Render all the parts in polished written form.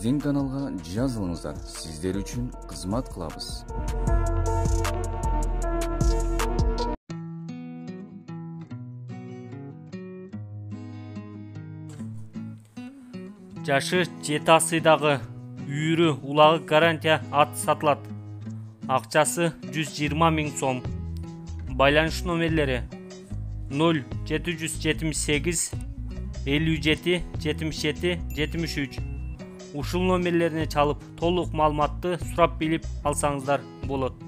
биздин каналга жазылыңыздар, сиздер үчүн кызмат кылабыз. Жашы 7 асыйдагы үйрү улагы гарантия ат сатылат. Акчасы 120 000 сом. Байланыш номерлери 0778 57 77 73. Ушул номерлерине чалып толук маалыматты сурап билип алсаңыздар болот.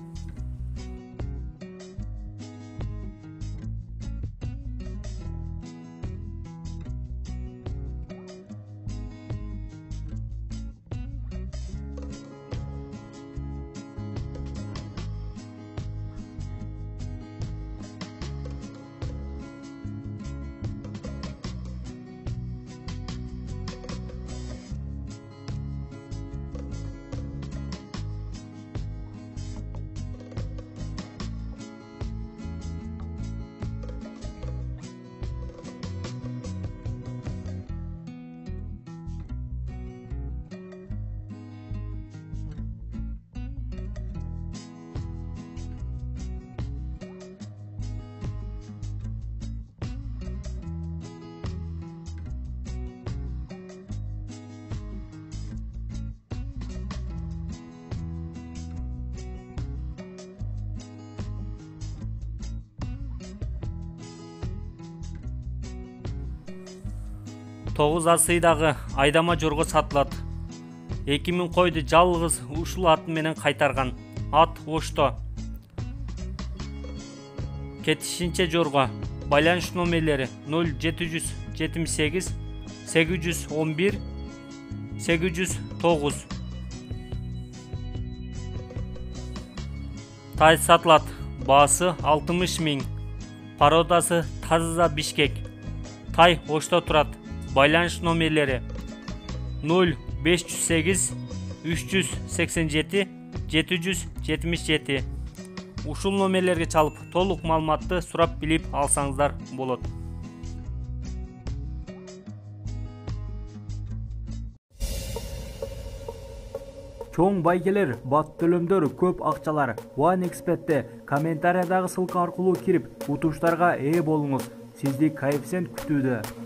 Тогуз асыйдагы айдама жорго сатылат. 2000 койду жалгыз ушул ат менен кайтарган. Ат ошто. Кетишинче жорго. Байланыш номерлери 0778 811 809. Тай сатылат. Баасы 60 000. Породасы таза Бишкек. Тай ошто турат. Байланыш номерлери 0508 387 777. Ушул номерлерге чалып толук маалыматты сурап билип алсаңыздар болот. Чоң байгелер, бат төлөмдөр, көп акчалар OneXBet'те комментариядагы ссылка аркылуу кирип, утуштарга ээ болуңуз. Сизди коэффициент күтүүдө.